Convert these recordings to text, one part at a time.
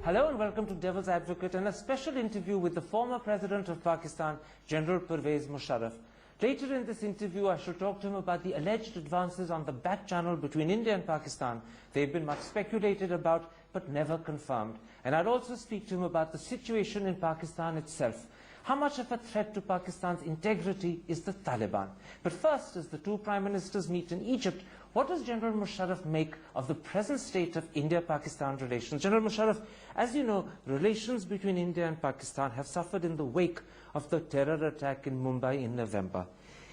Hello and welcome to Devil's Advocate and a special interview with the former President of Pakistan, General Pervez Musharraf. Later in this interview, I shall talk to him about the alleged advances on the back channel between India and Pakistan. They've been much speculated about, but never confirmed. And I'll also speak to him about the situation in Pakistan itself. How much of a threat to Pakistan's integrity is the Taliban? But first, as the two prime ministers meet in Egypt, what does General Musharraf make of the present state of India-Pakistan relations? General Musharraf, as you know, relations between India and Pakistan have suffered in the wake of the terror attack in Mumbai in November.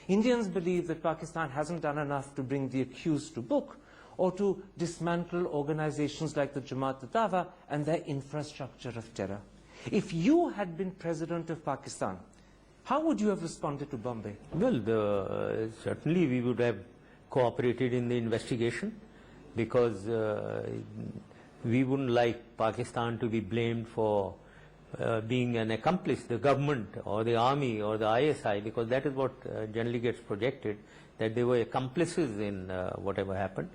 Indians believe that Pakistan hasn't done enough to bring the accused to book or to dismantle organizations like the Jamaat-e-Dawa and their infrastructure of terror. If you had been president of Pakistan, how would you have responded to Bombay? Well, certainly we would have cooperated in the investigation, because we wouldn't like Pakistan to be blamed for being an accomplice, the government or the army or the ISI, because that is what generally gets projected, that they were accomplices in whatever happened.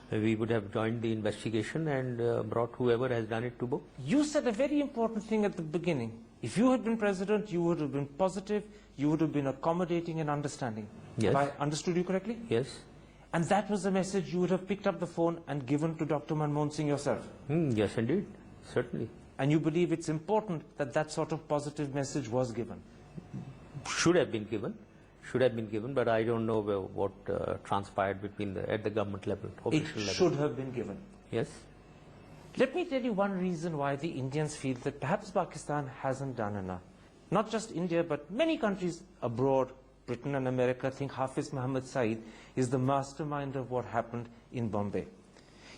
We would have joined the investigation and brought whoever has done it to book. You said a very important thing at the beginning. If you had been president, you would have been positive, you would have been accommodating and understanding. Yes. Have I understood you correctly? Yes. And that was the message you would have picked up the phone and given to Dr. Manmohan Singh yourself? Yes, indeed. Certainly. And you believe it's important that that sort of positive message was given? Should have been given. Should have been given, but I don't know what transpired between at the government level, official level. It should have been given. Yes. Let me tell you one reason why the Indians feel that perhaps Pakistan hasn't done enough. Not just India, but many countries abroad, Britain and America, think Hafiz Muhammad Saeed is the mastermind of what happened in Bombay.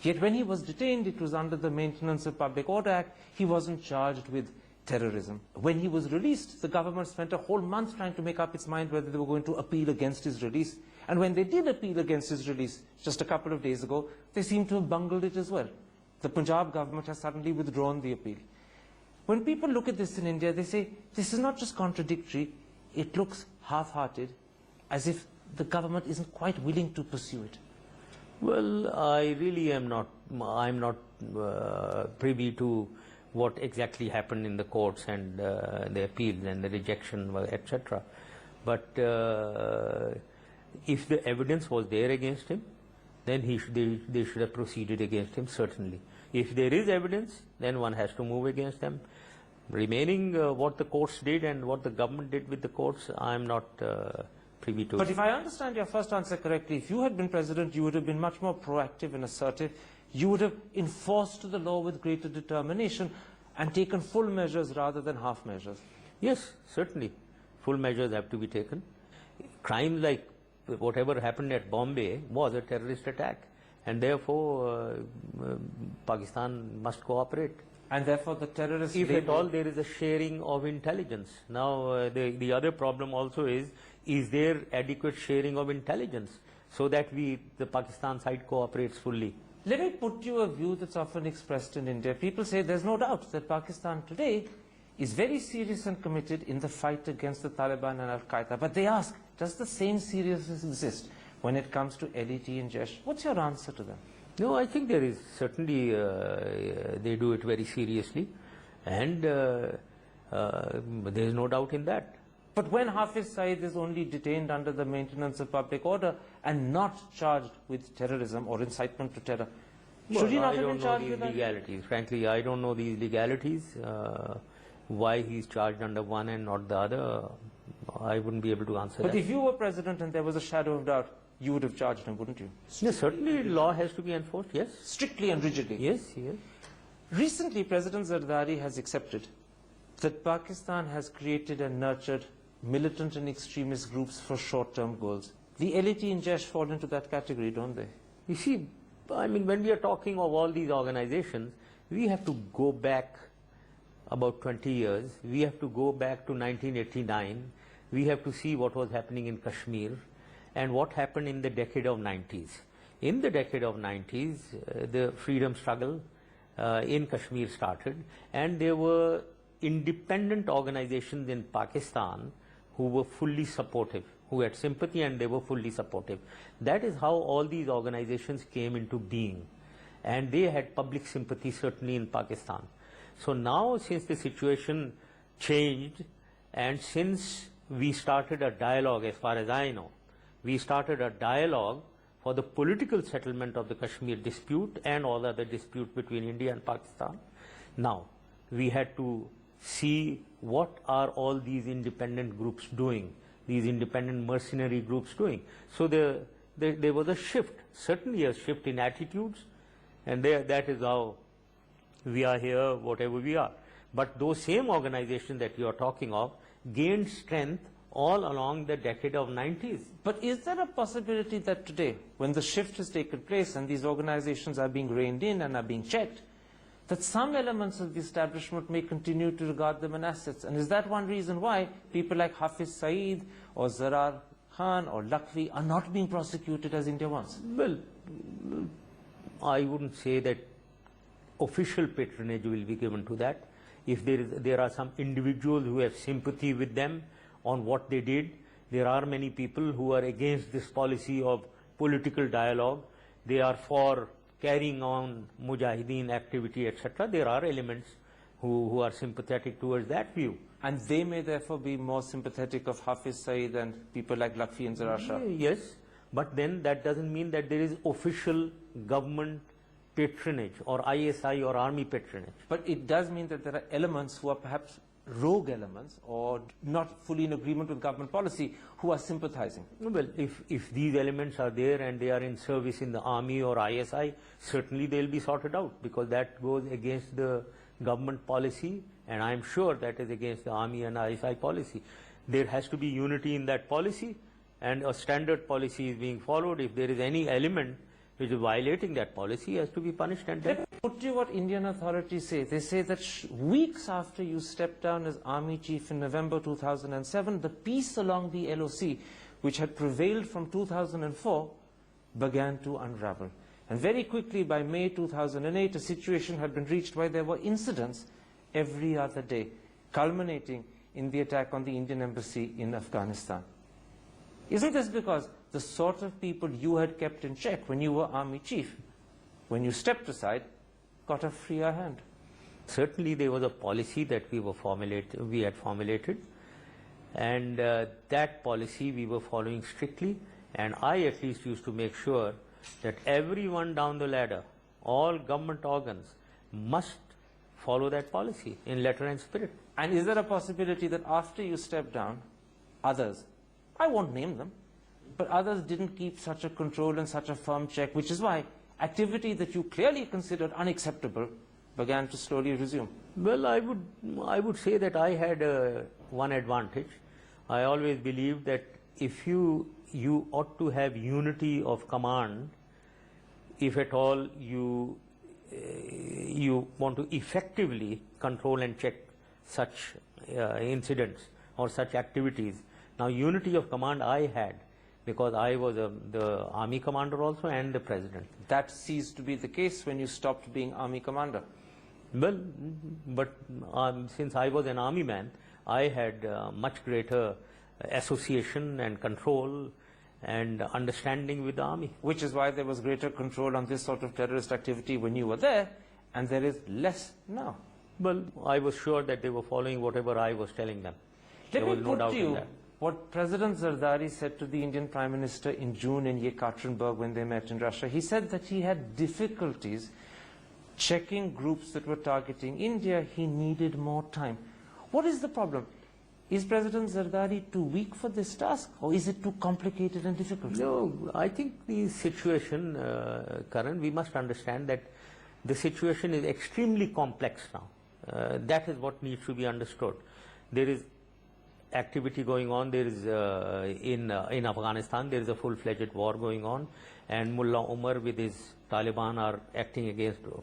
Yet when he was detained, it was under the Maintenance of Public Order Act. He wasn't charged with terrorism. When he was released, the government spent a whole month trying to make up its mind whether they were going to appeal against his release. And when they did appeal against his release, just a couple of days ago, they seem to have bungled it as well. The Punjab government has suddenly withdrawn the appeal. When people look at this in India, they say, this is not just contradictory, it looks half-hearted, as if the government isn't quite willing to pursue it. Well, I really am not, I'm not privy to what exactly happened in the courts and the appeals and the rejection, etc. But if the evidence was there against him, then they should have proceeded against him, certainly. If there is evidence, then one has to move against them. Remaining what the courts did and what the government did with the courts, I am not privy to. But if I understand your first answer correctly, if you had been president, you would have been much more proactive and assertive. You would have enforced the law with greater determination and taken full measures rather than half measures. Yes, certainly. Full measures have to be taken. Crime like whatever happened at Bombay was a terrorist attack, and therefore Pakistan must cooperate. And therefore the terrorists... If at all there is a sharing of intelligence. Now the other problem also is there adequate sharing of intelligence so that the Pakistan side cooperates fully? Let me put you a view that's often expressed in India. People say there's no doubt that Pakistan today is very serious and committed in the fight against the Taliban and Al-Qaeda. But they ask, does the same seriousness exist when it comes to LET and Jaish? What's your answer to them? No, I think there is certainly, they do it very seriously, and there is no doubt in that. But when Hafiz Saeed is only detained under the Maintenance of Public Order and not charged with terrorism or incitement to terror, should he not have been charged with that? I don't know these legalities. Frankly, I don't know these legalities. Why he's charged under one and not the other, I wouldn't be able to answer that. But if you were president and there was a shadow of doubt, you would have charged him, wouldn't you? Yes, certainly law has to be enforced, yes. Strictly and rigidly? Yes, yes. Recently, President Zardari has accepted that Pakistan has created and nurtured militant and extremist groups for short-term goals. The LET and Jaish fall into that category, don't they? You see, I mean, when we are talking of all these organizations, we have to go back about 20 years. We have to go back to 1989. We have to see what was happening in Kashmir and what happened in the decade of 90s. In the decade of 90s, the freedom struggle in Kashmir started, and there were independent organizations in Pakistan who were fully supportive, who had sympathy, and they were fully supportive. That is how all these organizations came into being, and they had public sympathy certainly in Pakistan. So now, since the situation changed, and since we started a dialogue, as far as I know, we started a dialogue for the political settlement of the Kashmir dispute and all other disputes between India and Pakistan. Now, we had to see what are all these independent groups doing, these independent mercenary groups doing. So there was a shift, certainly a shift in attitudes, and that is how we are here, whatever we are. But those same organizations that you are talking of gained strength all along the decade of 90s. But is there a possibility that today, when the shift has taken place and these organizations are being reined in and are being checked, that some elements of the establishment may continue to regard them as assets? And is that one reason why people like Hafiz Saeed or Zarar Khan or Lakhvi are not being prosecuted as India wants? Well, I wouldn't say that official patronage will be given to that. If there are some individuals who have sympathy with them on what they did, there are many people who are against this policy of political dialogue. They are for carrying on mujahideen activity, etc. There are elements who are sympathetic towards that view. And they may therefore be more sympathetic of Hafiz Saeed and people like Lakhvi and Zarar Shah? Yes, but then that doesn't mean that there is official government patronage or ISI or army patronage. But it does mean that there are elements who are perhaps rogue elements or not fully in agreement with government policy who are sympathizing. Well, if these elements are there and they are in service in the army or ISI, certainly they'll be sorted out, because that goes against the government policy, and I'm sure that is against the army and ISI policy. There has to be unity in that policy, and a standard policy is being followed. If there is any element which is violating that policy, has to be punished and dealt. Let me put you what Indian authorities say. They say that weeks after you stepped down as army chief in November 2007, the peace along the LOC, which had prevailed from 2004, began to unravel. And very quickly, by May 2008, a situation had been reached where there were incidents every other day, culminating in the attack on the Indian embassy in Afghanistan. Isn't this because the sort of people you had kept in check when you were army chief, when you stepped aside, got a freer hand? Certainly there was a policy that we had formulated, and that policy we were following strictly, and I at least used to make sure that everyone down the ladder, all government organs, must follow that policy in letter and spirit. And is there a possibility that after you stepped down, others, I won't name them, but others didn't keep such a control and such a firm check, which is why activity that you clearly considered unacceptable began to slowly resume? Well, I would say that I had one advantage. I always believed that if you ought to have unity of command, if at all you want to effectively control and check such incidents or such activities. Now, unity of command I had, because I was the army commander also and the president. That ceased to be the case when you stopped being army commander. Well, but since I was an army man, I had much greater association and control and understanding with the army. Which is why there was greater control on this sort of terrorist activity when you were there, and there is less now. Well, I was sure that they were following whatever I was telling them. Let me there was no put doubt to in you that. what President Zardari said to the Indian Prime Minister in June in Yekaterinburg when they met in Russia. He said that he had difficulties checking groups that were targeting India. He needed more time. What is the problem? Is President Zardari too weak for this task, or is it too complicated and difficult? No, I think the situation, Karan, we must understand that the situation is extremely complex now. That is what needs to be understood. There is activity going on. There is in Afghanistan there is a full-fledged war going on, and Mullah Omar with his Taliban are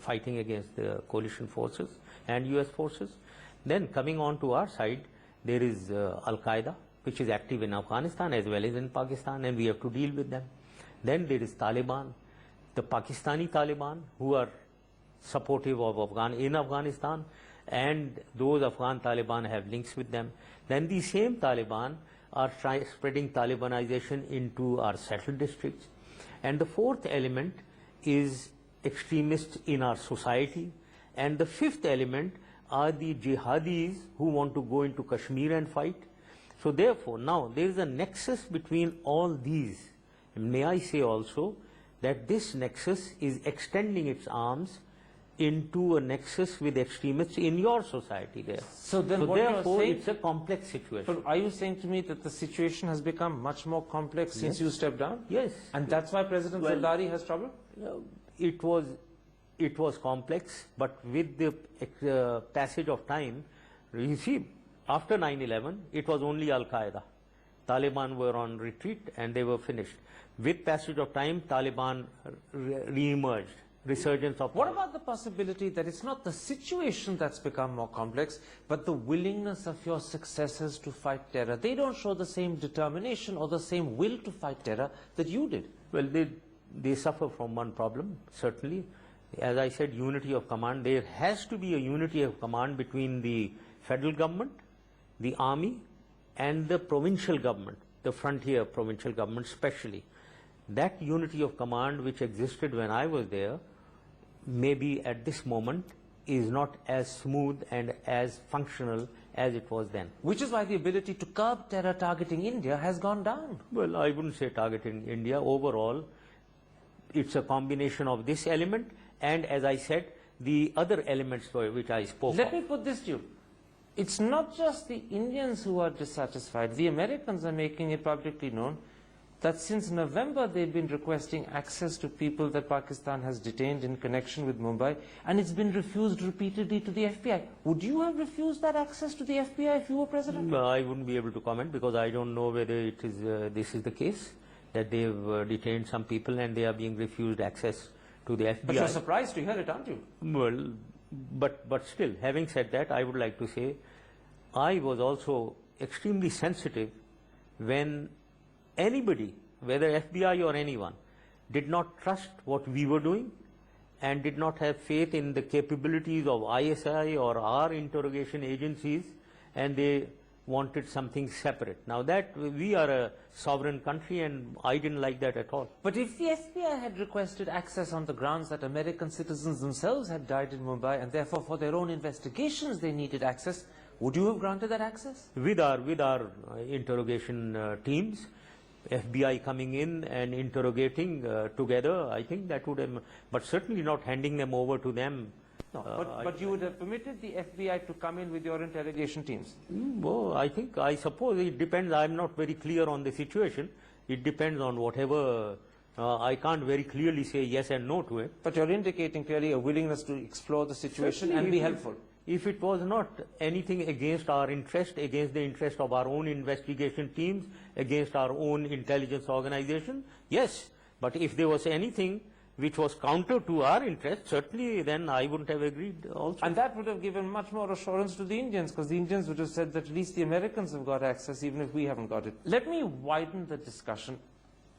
fighting against the coalition forces and US forces. Then coming on to our side, there is Al-Qaeda, which is active in Afghanistan as well as in Pakistan, and we have to deal with them. Then there is Taliban, the Pakistani Taliban, who are supportive of Afghanistan, and those Afghan Taliban have links with them. Then the same Taliban are spreading Talibanization into our settled districts. And the fourth element is extremists in our society. And the fifth element are the jihadis who want to go into Kashmir and fight. So therefore, now there is a nexus between all these. May I say also that this nexus is extending its arms into a nexus with extremists in your society there. So then what therefore, you're saying, it's a complex situation. but are you saying to me that the situation has become much more complex since you stepped down? Yes. And that's why President Zardari has trouble? It was complex, but with the passage of time, you see, after 9/11, it was only Al-Qaeda. Taliban were on retreat and they were finished. With passage of time, Taliban re-emerged. Resurgence of What about the possibility that it's not the situation that's become more complex, but the willingness of your successors to fight terror? They don't show the same determination or the same will to fight terror that you did. Well, they suffer from one problem, certainly. As I said, unity of command. There has to be a unity of command between the federal government, the army, and the provincial government, the frontier provincial government especially. That unity of command which existed when I was there, maybe at this moment is not as smooth and as functional as it was then. Which is why the ability to curb terror targeting India has gone down. Well, I wouldn't say targeting India. Overall, it's a combination of this element and, as I said, the other elements which I spoke Let of. me put this to you. It's not just the Indians who are dissatisfied. The Americans are making it publicly known that since November they've been requesting access to people that Pakistan has detained in connection with Mumbai, and it's been refused repeatedly to the FBI. Would you have refused that access to the FBI if you were president? I wouldn't be able to comment because I don't know whether it is this is the case, that they've detained some people and they are being refused access to the FBI. But you're surprised to hear it, aren't you? Well, but still, having said that, I would like to say I was also extremely sensitive when anybody, whether FBI or anyone, did not trust what we were doing and did not have faith in the capabilities of ISI or our interrogation agencies, and they wanted something separate. Now that we are a sovereign country, and I didn't like that at all. But if the FBI had requested access on the grounds that American citizens themselves had died in Mumbai and therefore for their own investigations they needed access, would you have granted that access? With our interrogation teams, FBI coming in and interrogating together, I think that would have, but certainly not handing them over to them. No, but you would have permitted the FBI to come in with your interrogation teams? Well, I suppose it depends. I'm not very clear on the situation. It depends on whatever. I can't very clearly say yes and no to it. But you're indicating clearly a willingness to explore the situation Certainly, and be helpful. If it was not anything against our interest, against the interest of our own investigation teams, against our own intelligence organization, yes. But if there was anything which was counter to our interest, certainly then I wouldn't have agreed also. And that would have given much more assurance to the Indians, because the Indians would have said that at least the Americans have got access, even if we haven't got it. Let me widen the discussion.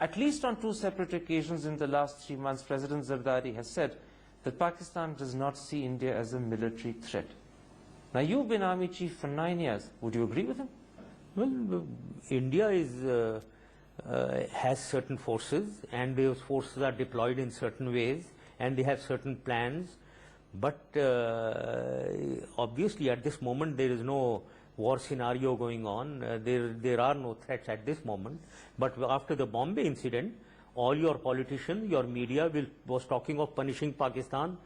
At least on two separate occasions in the last 3 months, President Zardari has said that Pakistan does not see India as a military threat. Now, you've been army chief for 9 years. Would you agree with him? Well, India is has certain forces, and those forces are deployed in certain ways, and they have certain plans. But obviously, at this moment, there is no war scenario going on. There are no threats at this moment. But after the Bombay incident, all your politicians, your media was talking of punishing Pakistan,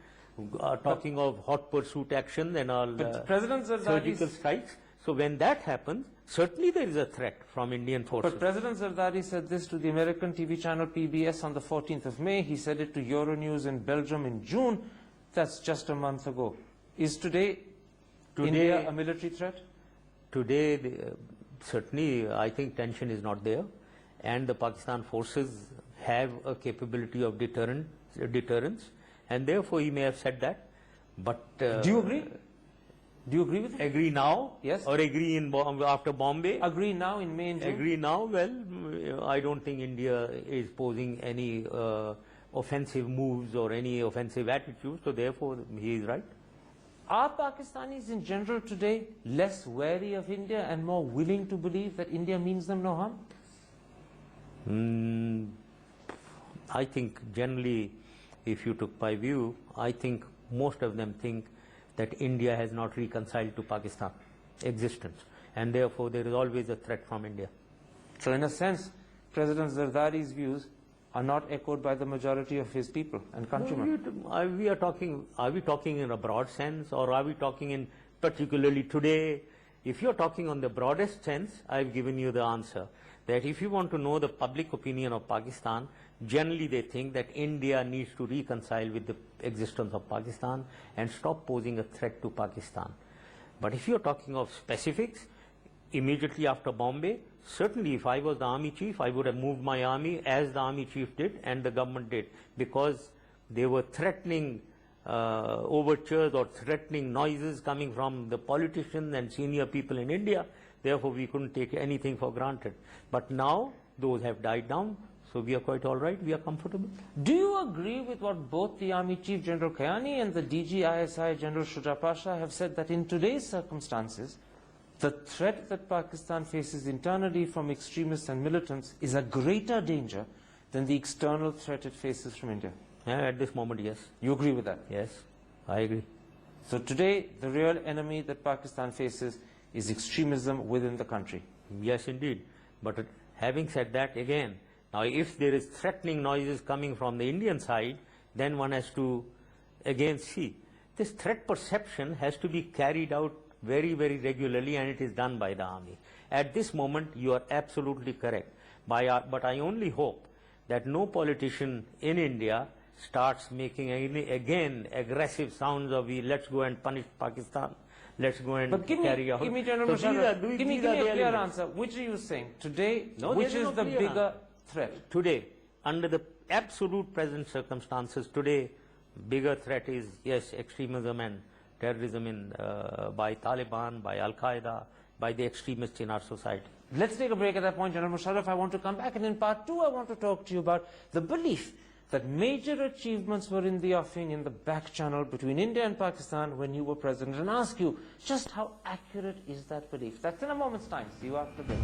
talking of hot pursuit action and all surgical strikes. So when that happens, certainly there is a threat from Indian forces. But President Zardari said this to the American TV channel PBS on the 14th of May. He said it to Euronews in Belgium in June. That's just a month ago. Is today India a military threat? Today, certainly, I think tension is not there. And the Pakistan forces have a capability of deterrence. And therefore, he may have said that. But do you agree? Do you agree with him? Agree now? Yes. Or agree after Bombay? Agree now in May and June? Agree now? Well, I don't think India is posing any offensive moves or any offensive attitudes. So therefore, he is right. Are Pakistanis in general today less wary of India and more willing to believe that India means them no harm? I think generally, if you took my view, I think most of them think that India has not reconciled to Pakistan existence, and therefore there is always a threat from India. So in a sense, President Zardari's views are not echoed by the majority of his people and countrymen. Are we talking in a broad sense, or are we talking in particularly today? If you're talking on the broadest sense, I've given you the answer. That if you want to know the public opinion of Pakistan, generally they think that India needs to reconcile with the existence of Pakistan and stop posing a threat to Pakistan. But if you're talking of specifics, immediately after Bombay, certainly if I was the army chief, I would have moved my army as the army chief did and the government did, because they were threatening overtures or threatening noises coming from the politicians and senior people in India. Therefore, we couldn't take anything for granted. But now, those have died down, so we are quite all right, we are comfortable. Do you agree with what both the Army Chief General Kayani and the DG-ISI General Shuja Pasha have said, that in today's circumstances, the threat that Pakistan faces internally from extremists and militants is a greater danger than the external threat it faces from India? At this moment, yes. You agree with that? Yes, I agree. So today, the real enemy that Pakistan faces is extremism within the country. Yes, indeed. But having said that, again, now if there is threatening noises coming from the Indian side, then one has to again see. This threat perception has to be carried out very, very regularly, and it is done by the army. At this moment, you are absolutely correct. But I only hope that no politician in India starts making again aggressive sounds of let's go and punish Pakistan, let's go and carry out. Give me, General Musharraf, give me a clear answer. Which are you saying? Today, which is the bigger threat? Today, under the absolute present circumstances, today, bigger threat is, yes, extremism and terrorism by Taliban, by Al-Qaeda, by the extremists in our society. Let's take a break at that point, General Musharraf. I want to come back, and in part two, I want to talk to you about the belief that major achievements were in the offing in the back channel between India and Pakistan when you were president, and ask you just how accurate is that belief. That's in a moment's time. See you after this.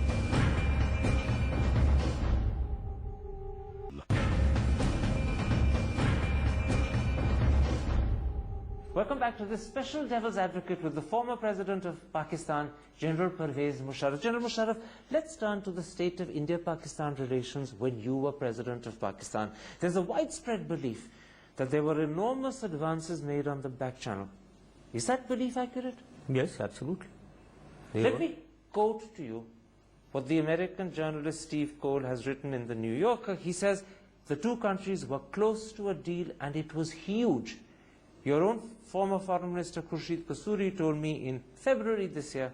Welcome back to this special devil's advocate with the former president of Pakistan, General Pervez Musharraf. General Musharraf, let's turn to the state of India-Pakistan relations when you were president of Pakistan. There's a widespread belief that there were enormous advances made on the back channel. Is that belief accurate? Yes, absolutely. Let me quote to you what the American journalist Steve Cole has written in the New Yorker. He says, the two countries were close to a deal and it was huge. Your own former Foreign Minister Khurshid Kasuri told me in February this year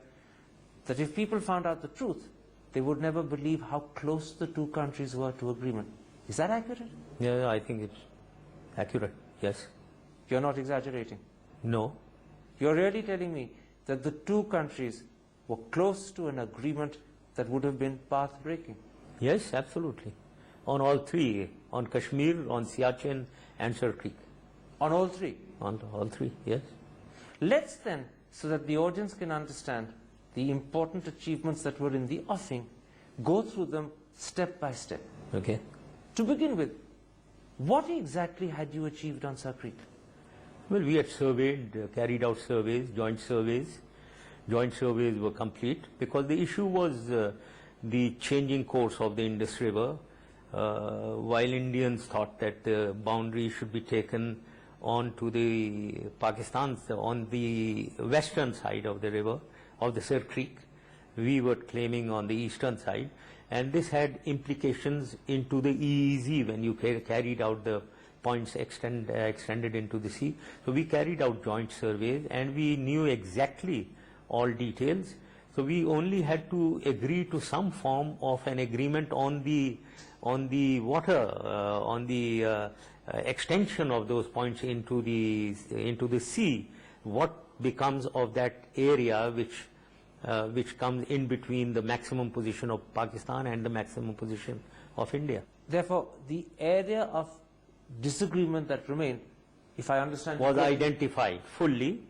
that if people found out the truth, they would never believe how close the two countries were to agreement. Is that accurate? Yeah, I think it's accurate, yes. You're not exaggerating? No. You're really telling me that the two countries were close to an agreement that would have been path-breaking? Yes, absolutely. On all three, on Kashmir, on Siachen and Sir Creek. On all three? On all three, yes. Let's then, so that the audience can understand the important achievements that were in the offing, go through them step by step. Okay. To begin with, what exactly had you achieved on Sir Creek? Well, we had surveyed, carried out surveys, joint surveys. Joint surveys were complete because the issue was the changing course of the Indus River. While Indians thought that the boundary should be taken on to the Pakistan's, on the western side of the river, of the Sir Creek, we were claiming on the eastern side, and this had implications into the EEZ when you carried out the points extended into the sea. So we carried out joint surveys and we knew exactly all details. So we only had to agree to some form of an agreement on the water, extension of those points into the sea. What becomes of that area which comes in between the maximum position of Pakistan and the maximum position of India. Therefore, the area of disagreement that remained, if I understand, was identified fully,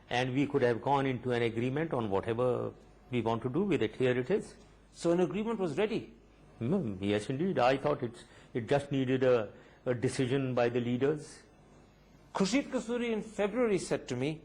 and we could have gone into an agreement on whatever we want to do with it. Here it is. So an agreement was ready? Yes, indeed. I thought it just needed a decision by the leaders. Khurshid Kasuri in February said to me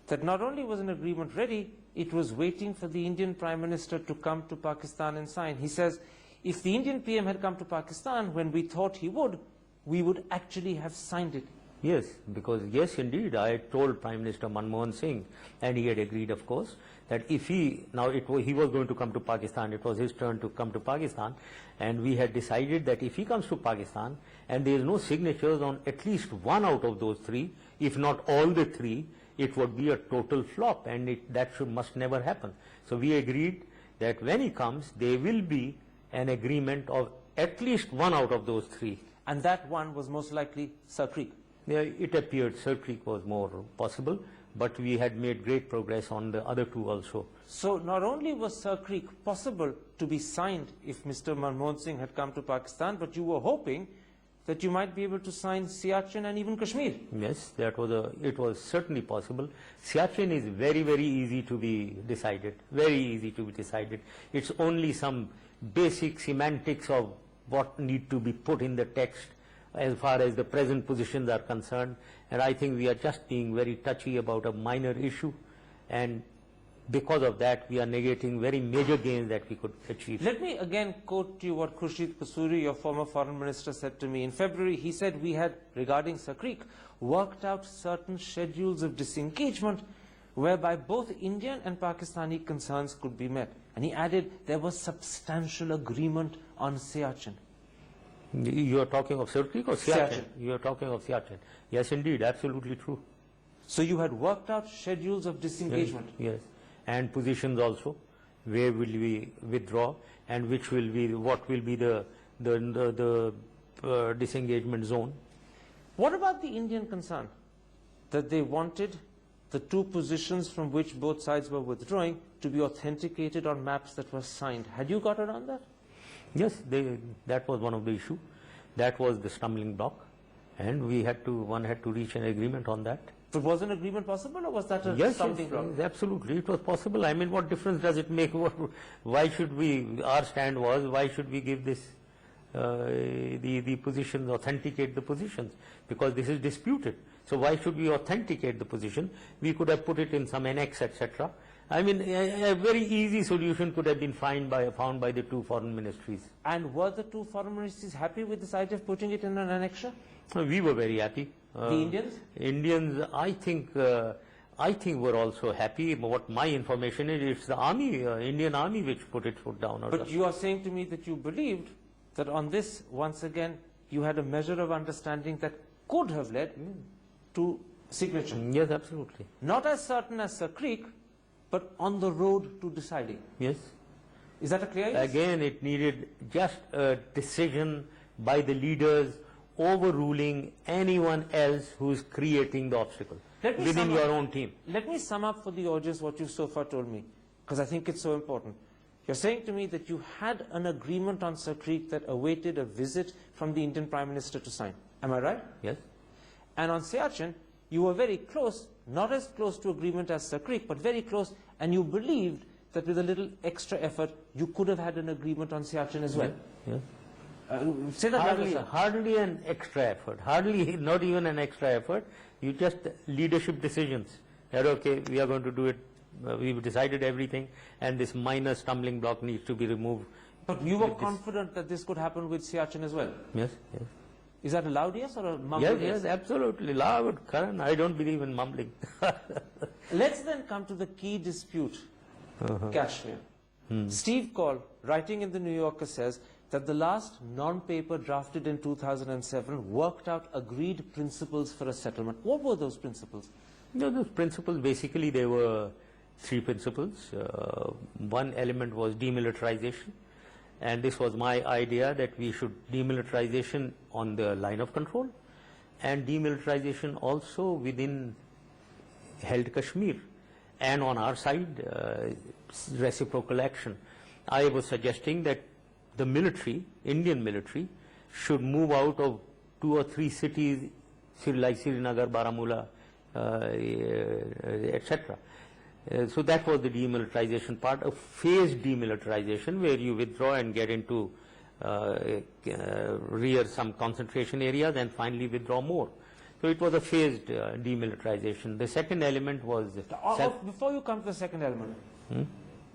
that not only was an agreement ready, it was waiting for the Indian Prime Minister to come to Pakistan and sign. He says, if the Indian PM had come to Pakistan when we thought he would, we would actually have signed it. Yes, because yes, indeed, I had told Prime Minister Manmohan Singh, and he had agreed, of course, that if he was going to come to Pakistan, it was his turn to come to Pakistan, and we had decided that if he comes to Pakistan and there is no signatures on at least one out of those three, if not all the three, it would be a total flop, and that must never happen. So we agreed that when he comes, there will be an agreement of at least one out of those three. And that one was most likely Sir Creek. Yeah, it appeared Sir Creek was more possible, but we had made great progress on the other two also. So not only was Sir Creek possible to be signed if Mr. Manmohan Singh had come to Pakistan, but you were hoping that you might be able to sign Siachen and even Kashmir. Yes, it was certainly possible. Siachen is very, very easy to be decided, very easy to be decided. It's only some basic semantics of what need to be put in the text as far as the present positions are concerned, and I think we are just being very touchy about a minor issue, and because of that we are negating very major gains that we could achieve. Let me again quote to you what Khurshid Qasuri, your former foreign minister, said to me. In February, he said we had, regarding Sir Creek, worked out certain schedules of disengagement whereby both Indian and Pakistani concerns could be met. And he added there was substantial agreement on Siachen. You are talking of Sir Creek or Siachen? Siachen. You are talking of Siachen. Yes, indeed, absolutely true. So you had worked out schedules of disengagement? Yes, and positions also. Where will we withdraw, and what will be the disengagement zone? What about the Indian concern that they wanted the two positions from which both sides were withdrawing to be authenticated on maps that were signed? Had you got around that? Yes, that was one of the issues. That was the stumbling block, and one had to reach an agreement on that. But was an agreement possible, or was that a stumbling block? Yes, absolutely, it was possible. I mean, what difference does it make? Why should we? Our stand was, why should we give this the positions, authenticate the positions? Because this is disputed. So why should we authenticate the position? We could have put it in some annex, etc. I mean, a very easy solution could have been found by the two foreign ministries. And were the two foreign ministries happy with this idea of putting it in an annexure? We were very happy. The Indians? Indians, I think, were also happy. What my information is, it's the army, Indian army, which put its foot down. But you are saying to me that you believed that on this, once again, you had a measure of understanding that could have led to signature. Yes, absolutely. Not as certain as Sir Creek, but on the road to deciding. Yes. Is that a clear yes? Again, it needed just a decision by the leaders overruling anyone else who is creating the obstacle within your own team. Let me sum up for the audience what you've so far told me, because I think it's so important. You're saying to me that you had an agreement on Sir Creek that awaited a visit from the Indian Prime Minister to sign. Am I right? Yes. And on Siachen, you were very close, not as close to agreement as Sir Creek, but very close, and you believed that with a little extra effort, you could have had an agreement on Siachen as well. Yes. Say that hardly an extra effort, not even an extra effort. You just leadership decisions. That okay, we are going to do it. We've decided everything, and this minor stumbling block needs to be removed. But you were confident that this could happen with Siachen as well? Yes, yes. Is that a loud yes or a mumbled yes? Yes, absolutely. Loud, Karan. I don't believe in mumbling. Let's then come to the key dispute, Kashmir. Steve Call, writing in the New Yorker, says that the last non-paper drafted in 2007 worked out agreed principles for a settlement. What were those principles? Those principles, basically, there were three principles. One element was demilitarization. And this was my idea, that we should demilitarization on the line of control and demilitarization also within held Kashmir, and on our side reciprocal action. I was suggesting that the military, Indian military, should move out of 2 or 3 cities like Srinagar, Baramulla, etc. So that was the demilitarization part, a phased demilitarization where you withdraw and get into rear some concentration areas and finally withdraw more. So it was a phased demilitarization. The second element was Before you come to the second element,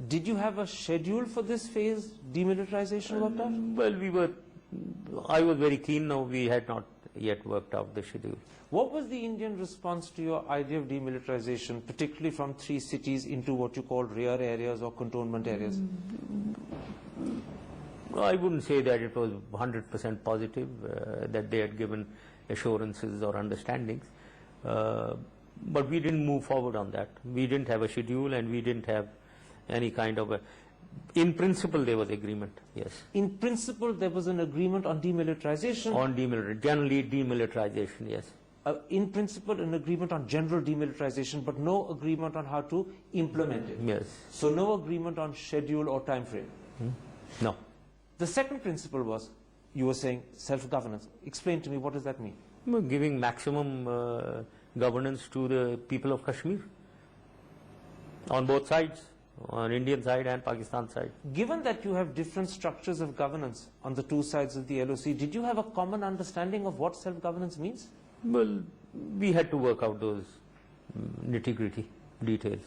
did you have a schedule for this phase demilitarization worked out? Well, I was very keen. No, we had not yet worked out the schedule. What was the Indian response to your idea of demilitarization, particularly from 3 cities into what you call rear areas or cantonment areas? I wouldn't say that it was 100% positive, that they had given assurances or understandings. But we didn't move forward on that. We didn't have a schedule, and we didn't have any kind of a... In principle, there was agreement, yes. In principle, there was an agreement on demilitarization. On generally demilitarization, yes. In principle, an agreement on general demilitarization, but no agreement on how to implement it. Yes. So no agreement on schedule or time frame. No. The second principle was, you were saying, self-governance. Explain to me, what does that mean? Giving maximum governance to the people of Kashmir on both sides, on Indian side and Pakistan side. Given that you have different structures of governance on the 2 sides of the LOC, did you have a common understanding of what self-governance means? Well, we had to work out those nitty-gritty details.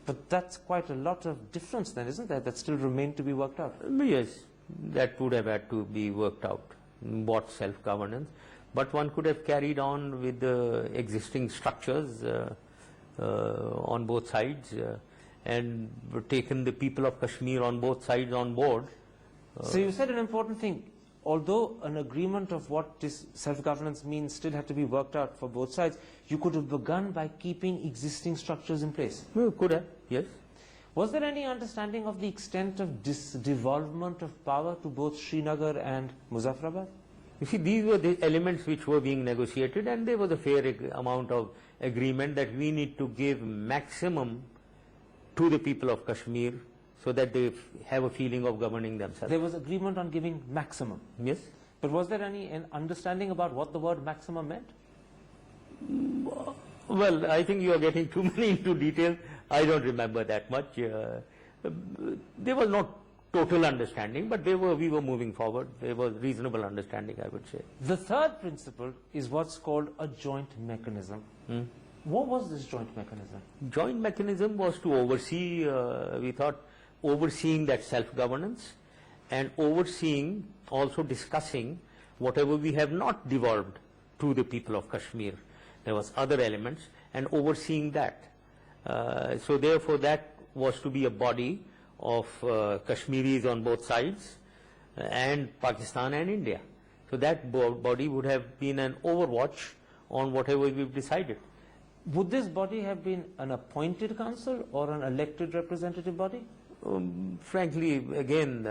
But that's quite a lot of difference then, isn't there, that still remained to be worked out? Yes, that would have had to be worked out, what self-governance. But one could have carried on with the existing structures on both sides and taken the people of Kashmir on both sides on board. So you said an important thing. Although an agreement of what this self-governance means still had to be worked out for both sides, you could have begun by keeping existing structures in place. Well, could have, yes. Was there any understanding of the extent of devolvement of power to both Srinagar and Muzaffarabad? You see, these were the elements which were being negotiated, and there was a fair amount of agreement that we need to give maximum to the people of Kashmir so that they have a feeling of governing themselves. There was agreement on giving maximum. Yes. But was there any understanding about what the word maximum meant? Well, I think you are getting too many into details. I don't remember that much. There was not total understanding, but we were moving forward. There was reasonable understanding, I would say. The third principle is what's called a joint mechanism. What was this joint mechanism? Joint mechanism was to oversee, we thought, overseeing that self-governance and overseeing, also discussing whatever we have not devolved to the people of Kashmir. There was other elements, and overseeing that. So therefore that was to be a body of Kashmiris on both sides and Pakistan and India. So that body would have been an overwatch on whatever we've decided. Would this body have been an appointed council or an elected representative body? Frankly, again,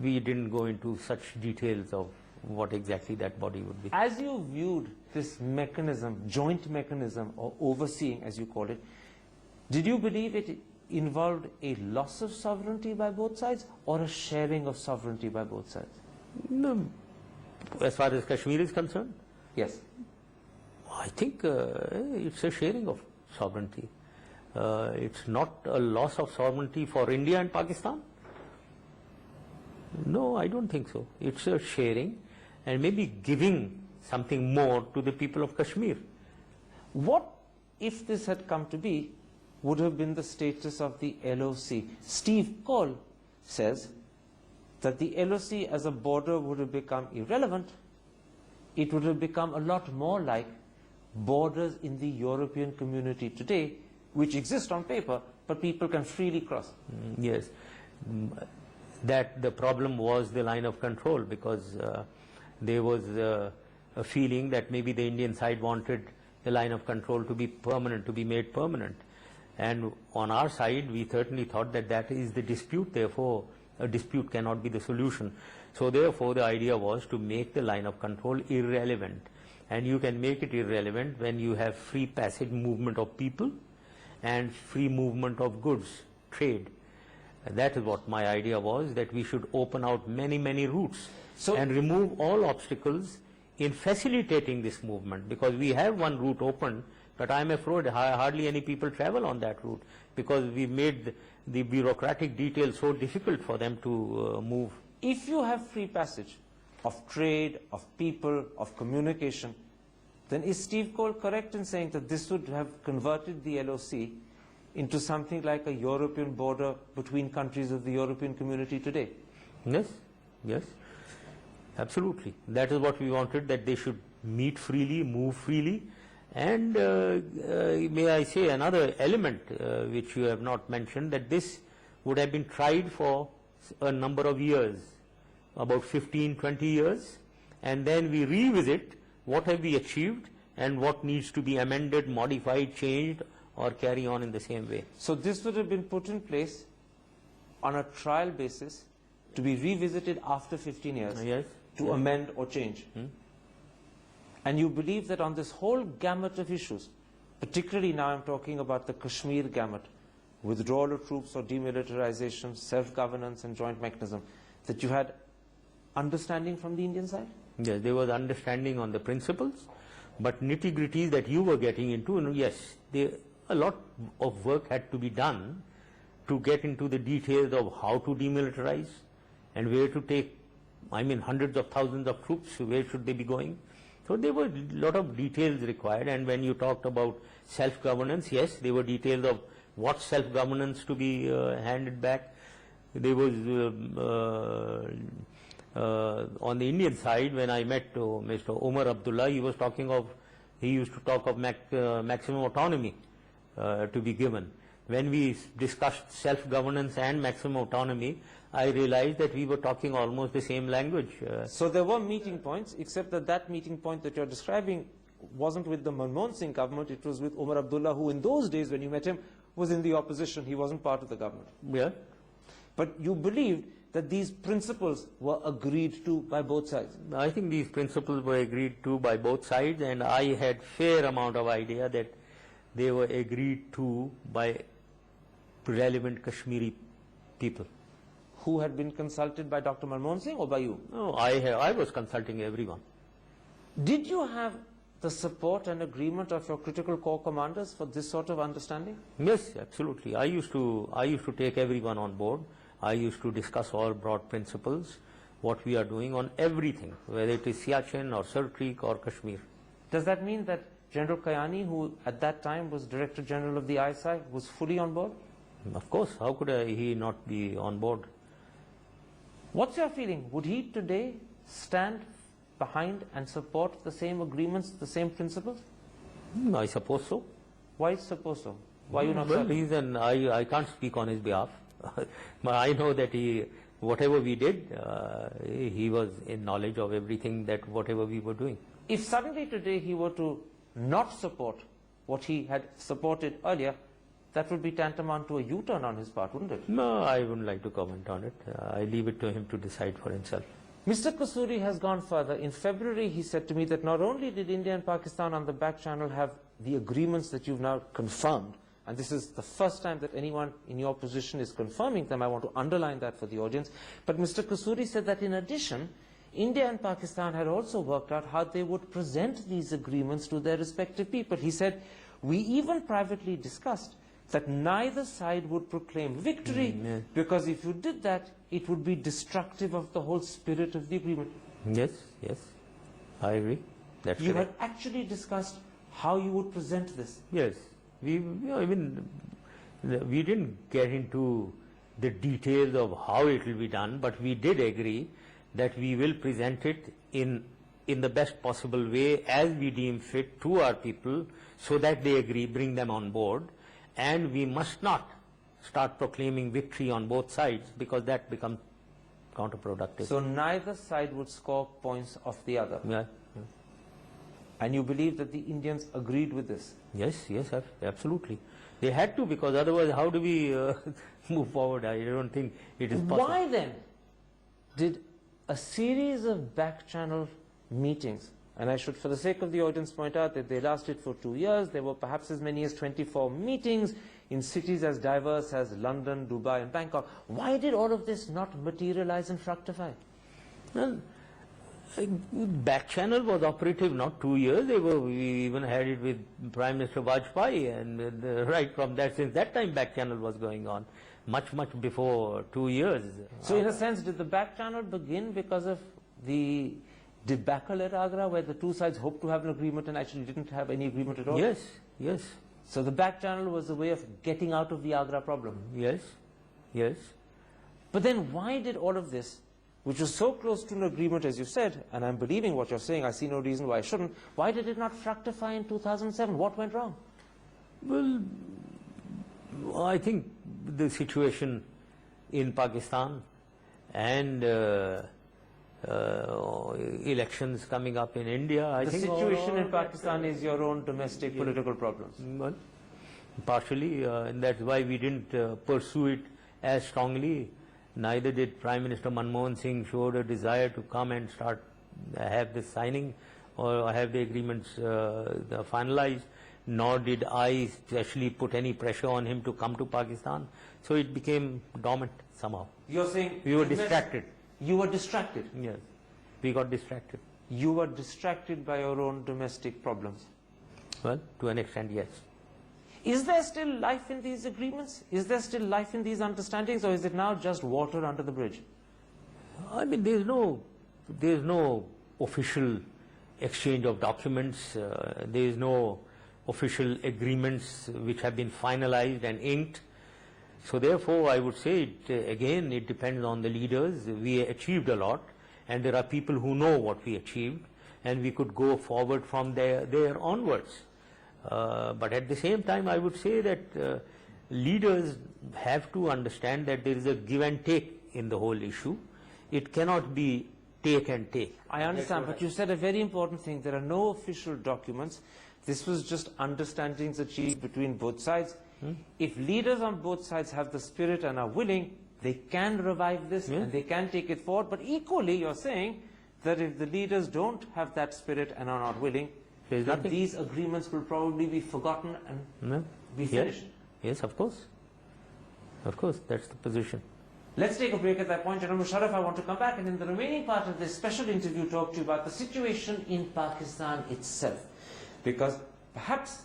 we didn't go into such details of what exactly that body would be. As you viewed this mechanism, joint mechanism, or overseeing, as you call it, did you believe it involved a loss of sovereignty by both sides or a sharing of sovereignty by both sides? No, as far as Kashmir is concerned? Yes. I think it's a sharing of sovereignty. It's not a loss of sovereignty for India and Pakistan. No, I don't think so. It's a sharing and maybe giving something more to the people of Kashmir. What, if this had come to be, would have been the status of the LOC? Steve Cole says that the LOC as a border would have become irrelevant. It would have become a lot more like borders in the European community today, which exist on paper, but people can freely cross. Yes. That the problem was the line of control, because there was a feeling that maybe the Indian side wanted the line of control to be permanent, to be made permanent. And on our side, we certainly thought that that is the dispute, therefore a dispute cannot be the solution. So therefore the idea was to make the line of control irrelevant. And you can make it irrelevant when you have free passage movement of people and free movement of goods, trade. And that is what my idea was, that we should open out many, many routes and remove all obstacles in facilitating this movement, because we have one route open, but I am afraid hardly any people travel on that route, because we made the bureaucratic details so difficult for them to move. If you have free passage of trade, of people, of communication, then is Steve Cole correct in saying that this would have converted the LOC into something like a European border between countries of the European community today? Yes, yes, absolutely. That is what we wanted, that they should meet freely, move freely. And may I say another element which you have not mentioned, that this would have been tried for a number of years, about 15, 20 years, and then we revisit what have we achieved and what needs to be amended, modified, changed, or carry on in the same way. So this would have been put in place on a trial basis to be revisited after 15 years Yes. to amend or change. And you believe that on this whole gamut of issues, particularly now I'm talking about the Kashmir gamut, withdrawal of troops or demilitarization, self-governance and joint mechanism, that you had understanding from the Indian side? Yes, there was understanding on the principles, but nitty-gritties that you were getting into, yes, a lot of work had to be done to get into the details of how to demilitarize and where to take, I mean, hundreds of thousands of troops, where should they be going. So there were a lot of details required, and when you talked about self-governance, yes, there were details of what self-governance to be handed back. There was, on the Indian side, when I met Mr. Omar Abdullah, he used to talk of maximum autonomy to be given. When we discussed self-governance and maximum autonomy, I realized that we were talking almost the same language. So there were meeting points, except that that meeting point that you're describing wasn't with the Manmohan Singh government, it was with Omar Abdullah, who in those days when you met him was in the opposition, he wasn't part of the government. Yeah. But you believed that these principles were agreed to by both sides? I think these principles were agreed to by both sides, and I had fair amount of idea that they were agreed to by relevant Kashmiri people. Who had been consulted by Dr. Manmohan Singh or by you? No, I was consulting everyone. Did you have the support and agreement of your critical corps commanders for this sort of understanding? Yes, absolutely. I used to take everyone on board. I used to discuss all broad principles, what we are doing on everything, whether it is Siachen or Sir Creek or Kashmir. Does that mean that General Kayani, who at that time was Director General of the ISI, was fully on board? Of course, how could he not be on board? What's your feeling? Would he today stand behind and support the same agreements, the same principles? I suppose so. Why suppose so? Why you not Well, certain? I can't speak on his behalf. But I know that whatever we did, he was in knowledge of everything, that whatever we were doing. If suddenly today he were to not support what he had supported earlier, that would be tantamount to a U-turn on his part, wouldn't it? No, I wouldn't like to comment on it. I leave it to him to decide for himself. Mr. Kasuri has gone further. In February, he said to me that not only did India and Pakistan on the back channel have the agreements that you've now confirmed, and this is the first time that anyone in your position is confirming them, I want to underline that for the audience, but Mr. Kasuri said that in addition, India and Pakistan had also worked out how they would present these agreements to their respective people. He said, we even privately discussed that neither side would proclaim victory, because if you did that, it would be destructive of the whole spirit of the agreement. Yes, yes, I agree. That's You correct. had actually discussed how you would present this. Yes, we didn't get into the details of how it will be done, but we did agree that we will present it in the best possible way as we deem fit to our people, so that they agree, bring them on board, and we must not start proclaiming victory on both sides, because that becomes counterproductive. So neither side would score points of the other. Yeah. And you believe that the Indians agreed with this? Yes, yes, absolutely. They had to, because otherwise how do we move forward? I don't think it is possible. Why then did a series of back channel meetings, and I should for the sake of the audience point out that they lasted for 2 years, there were perhaps as many as 24 meetings in cities as diverse as London, Dubai and Bangkok. Why did all of this not materialize and fructify? Well, back channel was operative not 2 years. We even had it with Prime Minister Vajpayee, and right from that, since that time back channel was going on, much before 2 years. So in a sense, did the back channel begin because of the Did Bakr at Agra, where the two sides hoped to have an agreement and actually didn't have any agreement at all? Yes, yes. So the back channel was a way of getting out of the Agra problem. Yes, yes. But then why did all of this, which was so close to an agreement as you said, and I'm believing what you're saying, I see no reason why I shouldn't, why did it not fructify in 2007? What went wrong? Well, I think the situation in Pakistan and elections coming up in India, I think... The situation in Pakistan is your own domestic political problems. Well, partially, and that's why we didn't pursue it as strongly. Neither did Prime Minister Manmohan Singh showed a desire to come and start have the signing or have the agreements finalized, nor did I actually put any pressure on him to come to Pakistan. So it became dormant somehow. You're saying... We were distracted. You were distracted? Yes, we got distracted. You were distracted by your own domestic problems? Well, to an extent, yes. Is there still life in these agreements? Is there still life in these understandings, or is it now just water under the bridge? I mean, there's no official exchange of documents. There is no official agreements which have been finalized and inked. So therefore, I would say, again, it depends on the leaders. We achieved a lot, and there are people who know what we achieved, and we could go forward from there onwards. But at the same time, I would say that leaders have to understand that there is a give and take in the whole issue. It cannot be take and take. I understand, but you said a very important thing. There are no official documents. This was just understandings achieved between both sides. If leaders on both sides have the spirit and are willing, they can revive this and they can take it forward. But equally, you're saying that if the leaders don't have that spirit and are not willing, that these agreements will probably be forgotten and be finished. Yes, of course. Of course, that's the position. Let's take a break at that point. General Musharraf, I want to come back and in the remaining part of this special interview talk to you about the situation in Pakistan itself. Because perhaps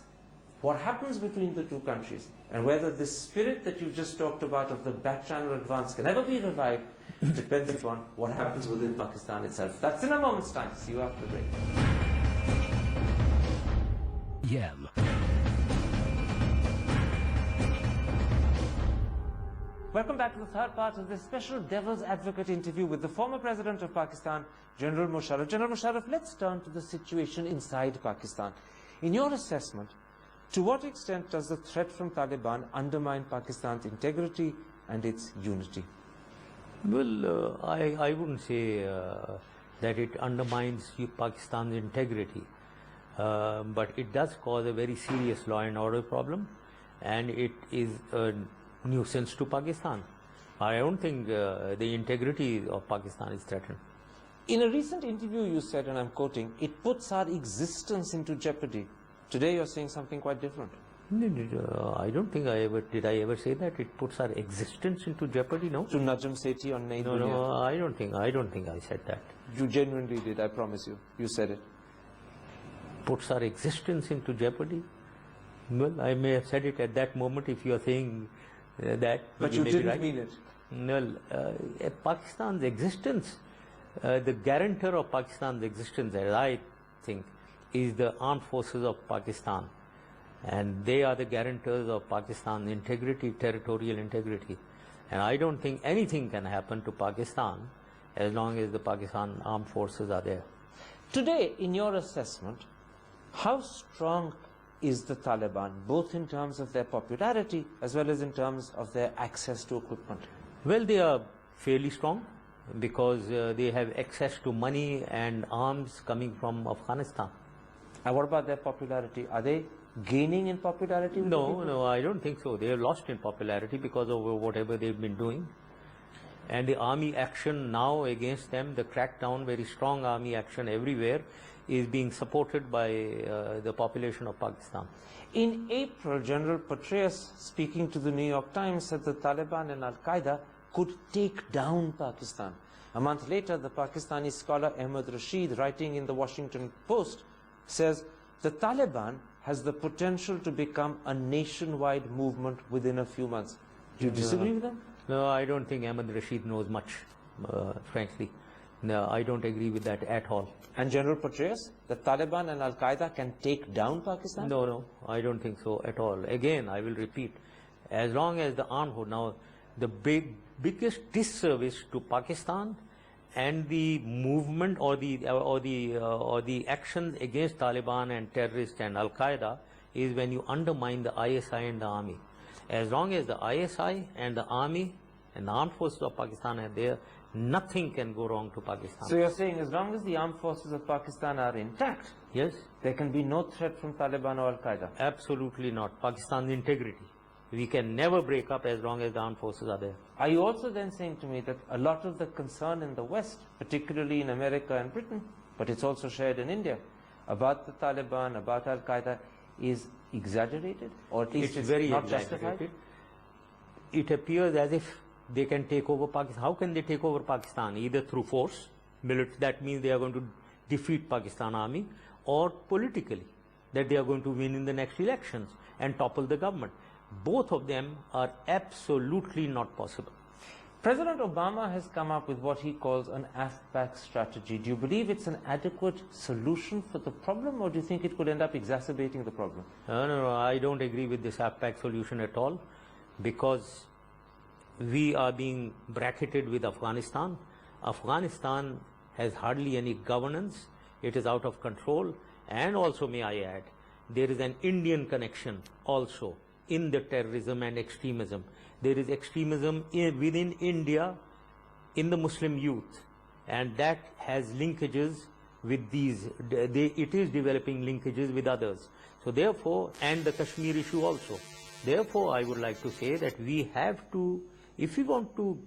what happens between the two countries and whether this spirit that you've just talked about of the back channel advance can ever be revived depends upon what happens within Pakistan itself. That's in a moment's time. See you after the break. Welcome back to the third part of this special Devil's Advocate interview with the former President of Pakistan, General Musharraf. General Musharraf, let's turn to the situation inside Pakistan. In your assessment, to what extent does the threat from Taliban undermine Pakistan's integrity and its unity? Well, I wouldn't say that it undermines Pakistan's integrity. But it does cause a very serious law and order problem, and it is a nuisance to Pakistan. I don't think the integrity of Pakistan is threatened. In a recent interview you said, and I'm quoting, it puts our existence into jeopardy. Today you're saying something quite different. I don't think did I ever say that? It puts our existence into jeopardy, no? To Najam Sethi on Nayi Duniya. No, I don't think I said that. You genuinely did, I promise you. You said it. Puts our existence into jeopardy? Well, I may have said it at that moment if you are saying that. But you didn't mean it. Well, Pakistan's existence, the guarantor of Pakistan's existence, as I think, is the armed forces of Pakistan. And they are the guarantors of Pakistan's integrity, territorial integrity. And I don't think anything can happen to Pakistan as long as the Pakistan armed forces are there. Today, in your assessment, how strong is the Taliban, both in terms of their popularity as well as in terms of their access to equipment? Well, they are fairly strong because they have access to money and arms coming from Afghanistan. And what about their popularity? Are they gaining in popularity? No, I don't think so. They have lost in popularity because of whatever they've been doing. And the army action now against them, the crackdown, very strong army action everywhere, is being supported by the population of Pakistan. In April, General Petraeus, speaking to the New York Times, said the Taliban and Al-Qaeda could take down Pakistan. A month later, the Pakistani scholar Ahmed Rashid, writing in the Washington Post, says the Taliban has the potential to become a nationwide movement within a few months. Do you disagree with them? No, I don't think Ahmed Rashid knows much, frankly. No, I don't agree with that at all. And General Petraeus, the Taliban and Al-Qaeda can take down Pakistan? No, I don't think so at all. Again, I will repeat, as long as the armed force, now the biggest disservice to Pakistan and the movement or the actions against Taliban and terrorists and Al-Qaeda is when you undermine the ISI and the army. As long as the ISI and the army and the armed forces of Pakistan are there, nothing can go wrong to Pakistan. So you're saying as long as the armed forces of Pakistan are intact, Yes, there can be no threat from Taliban or Al-Qaeda? absolutely not. Pakistan's integrity. We can never break up as long as the armed forces are there. Are you also then saying to me that a lot of the concern in the West, particularly in America and Britain, but it's also shared in India, about the Taliban, about Al-Qaeda, is exaggerated? Or at least it's very not exaggerated. justified? It appears as if they can take over Pakistan. How can they take over Pakistan? Either through force, that means they are going to defeat Pakistan army, or politically, that they are going to win in the next elections and topple the government. Both of them are absolutely not possible. President Obama has come up with what he calls an AFPAC strategy. Do you believe it's an adequate solution for the problem, or do you think it could end up exacerbating the problem? No, I don't agree with this AFPAC solution at all, because we are being bracketed with Afghanistan. Afghanistan has hardly any governance. It is out of control. And also, may I add, there is an Indian connection also in the terrorism and extremism. There is extremism within India in the Muslim youth, and that has linkages with these. It is developing linkages with others. So therefore, and the Kashmir issue also. Therefore, I would like to say that we have to, if we want to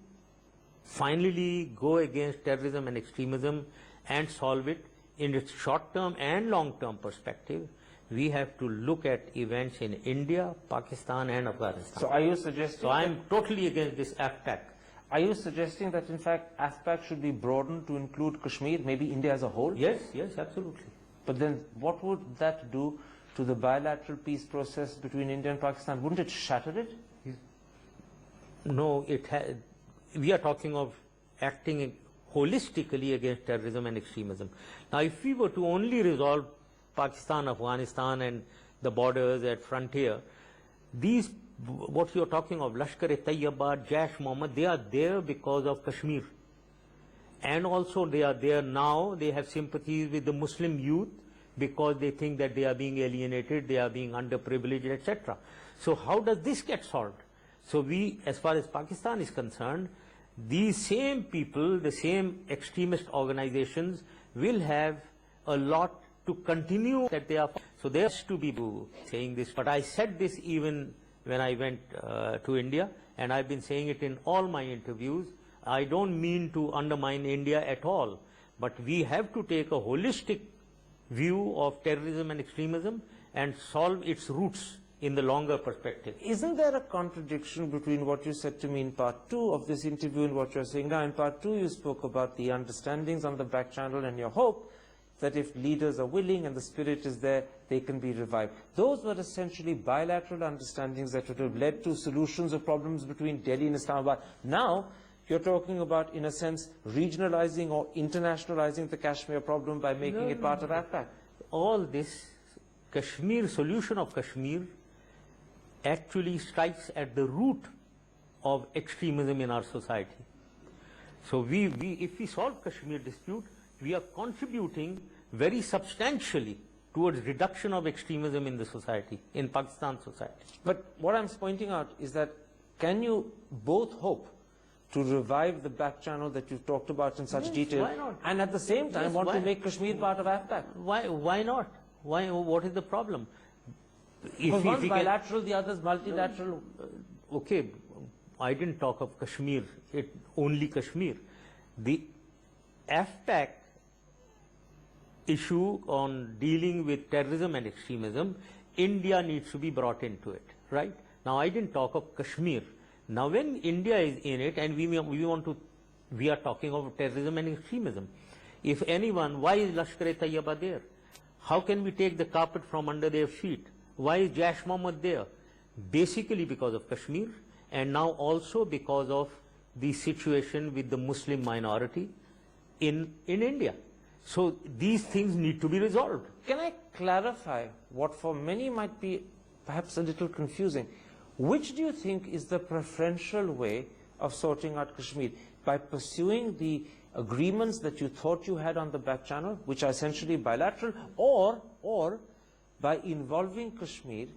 finally go against terrorism and extremism and solve it in its short-term and long-term perspective, we have to look at events in India, Pakistan and Afghanistan. So are you suggesting... So I am totally against this AFPAC. Are you suggesting that in fact AFPAC should be broadened to include Kashmir, maybe India as a whole? Yes, absolutely. But then what would that do to the bilateral peace process between India and Pakistan? Wouldn't it shatter it? No, we are talking of acting holistically against terrorism and extremism. Now, if we were to only resolve Pakistan, Afghanistan and the borders at frontier, these, what you're talking of, Lashkar-e-Tayyiba, Jaish Mohammed, they are there because of Kashmir. And also they are there now, they have sympathies with the Muslim youth because they think that they are being alienated, they are being underprivileged, etc. So how does this get solved? So we, as far as Pakistan is concerned, these same people, the same extremist organizations will have a lot to continue that they are. So there has to be saying this. But I said this even when I went to India, and I've been saying it in all my interviews. I don't mean to undermine India at all, but we have to take a holistic view of terrorism and extremism and solve its roots in the longer perspective. Isn't there a contradiction between what you said to me in part 2 of this interview and what you're saying now? In part 2 you spoke about the understandings on the back channel and your hope that if leaders are willing and the spirit is there, they can be revived. Those were essentially bilateral understandings that would have led to solutions of problems between Delhi and Islamabad. Now, you're talking about, in a sense, regionalizing or internationalizing the Kashmir problem by making it part of AFPAC. All this Kashmir, solution of Kashmir, actually strikes at the root of extremism in our society. So if we solve Kashmir dispute, we are contributing very substantially towards reduction of extremism in the society, in Pakistan society. But what I'm pointing out is that can you both hope to revive the back channel that you've talked about in such detail, why not? and at the same time want to make Kashmir part of AFPAC? Why not? What is the problem? Because one's bilateral, the other's multilateral. Okay, I didn't talk of Kashmir, only Kashmir. The AFPAC issue on dealing with terrorism and extremism, India needs to be brought into it, right? Now, I didn't talk of Kashmir. Now, when India is in it and we are talking of terrorism and extremism, if anyone, why is Lashkar-e-Tayyiba there? How can we take the carpet from under their feet? Why is Jaish Mohammed there? Basically because of Kashmir, and now also because of the situation with the Muslim minority in India. So these things need to be resolved. Can I clarify what for many might be perhaps a little confusing? Which do you think is the preferential way of sorting out Kashmir? By pursuing the agreements that you thought you had on the back channel, which are essentially bilateral, or by involving Kashmir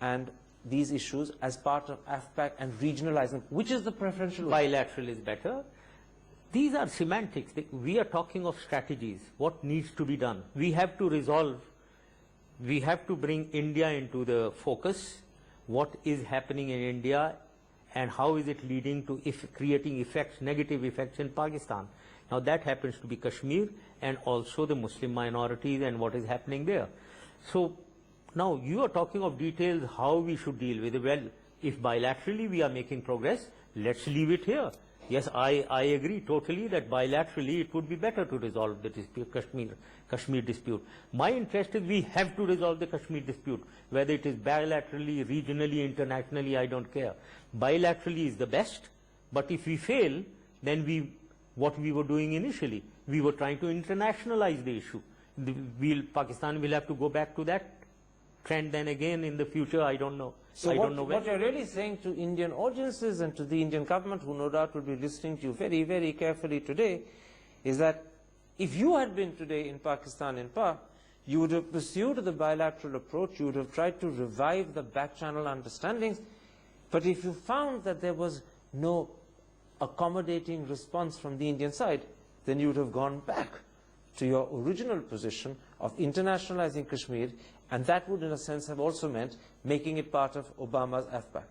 and these issues as part of AFPAC and regionalizing? Which is the preferential way? Bilateral is better. These are semantics. We are talking of strategies. What needs to be done? We have to resolve, we have to bring India into the focus. What is happening in India and how is it leading to creating effects, negative effects in Pakistan. Now that happens to be Kashmir and also the Muslim minorities and what is happening there. So now you are talking of details how we should deal with it. Well, if bilaterally we are making progress, let's leave it here. Yes, I agree totally that bilaterally it would be better to resolve the dispute, Kashmir dispute. My interest is we have to resolve the Kashmir dispute. Whether it is bilaterally, regionally, internationally, I don't care. Bilaterally is the best, but if we fail, then what we were doing initially, we were trying to internationalize the issue. Pakistan will have to go back to that trend then again in the future, I don't know. So what you're really saying to Indian audiences and to the Indian government, who no doubt will be listening to you very, very carefully today, is that if you had been today in Pakistan in power, you would have pursued the bilateral approach, you would have tried to revive the back channel understandings, but if you found that there was no accommodating response from the Indian side, then you would have gone back to your original position of internationalizing Kashmir, and that would in a sense have also meant making it part of Obama's AFPAC.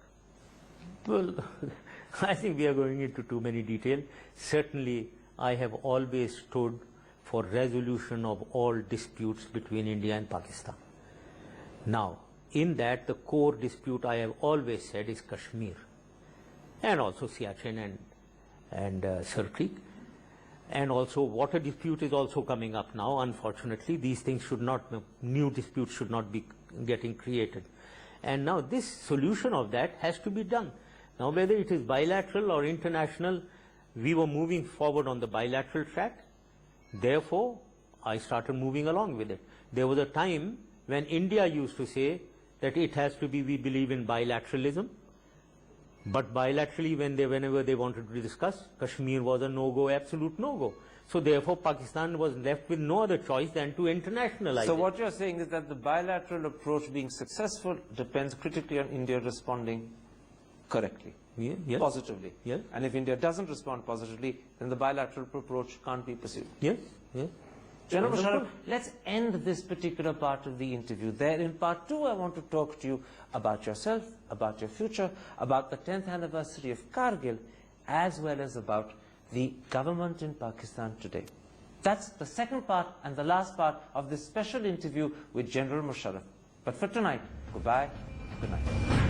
Well, I think we are going into too many details. Certainly, I have always stood for resolution of all disputes between India and Pakistan. Now, in that, the core dispute I have always said is Kashmir, and also Siachen and Sir Creek. And also water dispute is also coming up now. Unfortunately, these things should not, new disputes should not be getting created. And now this solution of that has to be done. Now whether it is bilateral or international, we were moving forward on the bilateral track. Therefore, I started moving along with it. There was a time when India used to say that it has to be, we believe in bilateralism. But bilaterally, whenever they wanted to discuss, Kashmir was a no-go, absolute no-go. So therefore, Pakistan was left with no other choice than to internationalize it. So what you're saying is that the bilateral approach being successful depends critically on India responding correctly, Yes. positively. Yes. And if India doesn't respond positively, then the bilateral approach can't be pursued. Yes, yes. General Musharraf, let's end this particular part of the interview there. In part 2, I want to talk to you about yourself, about your future, about the 10th anniversary of Kargil, as well as about the government in Pakistan today. That's the second part and the last part of this special interview with General Musharraf. But for tonight, goodbye, good night.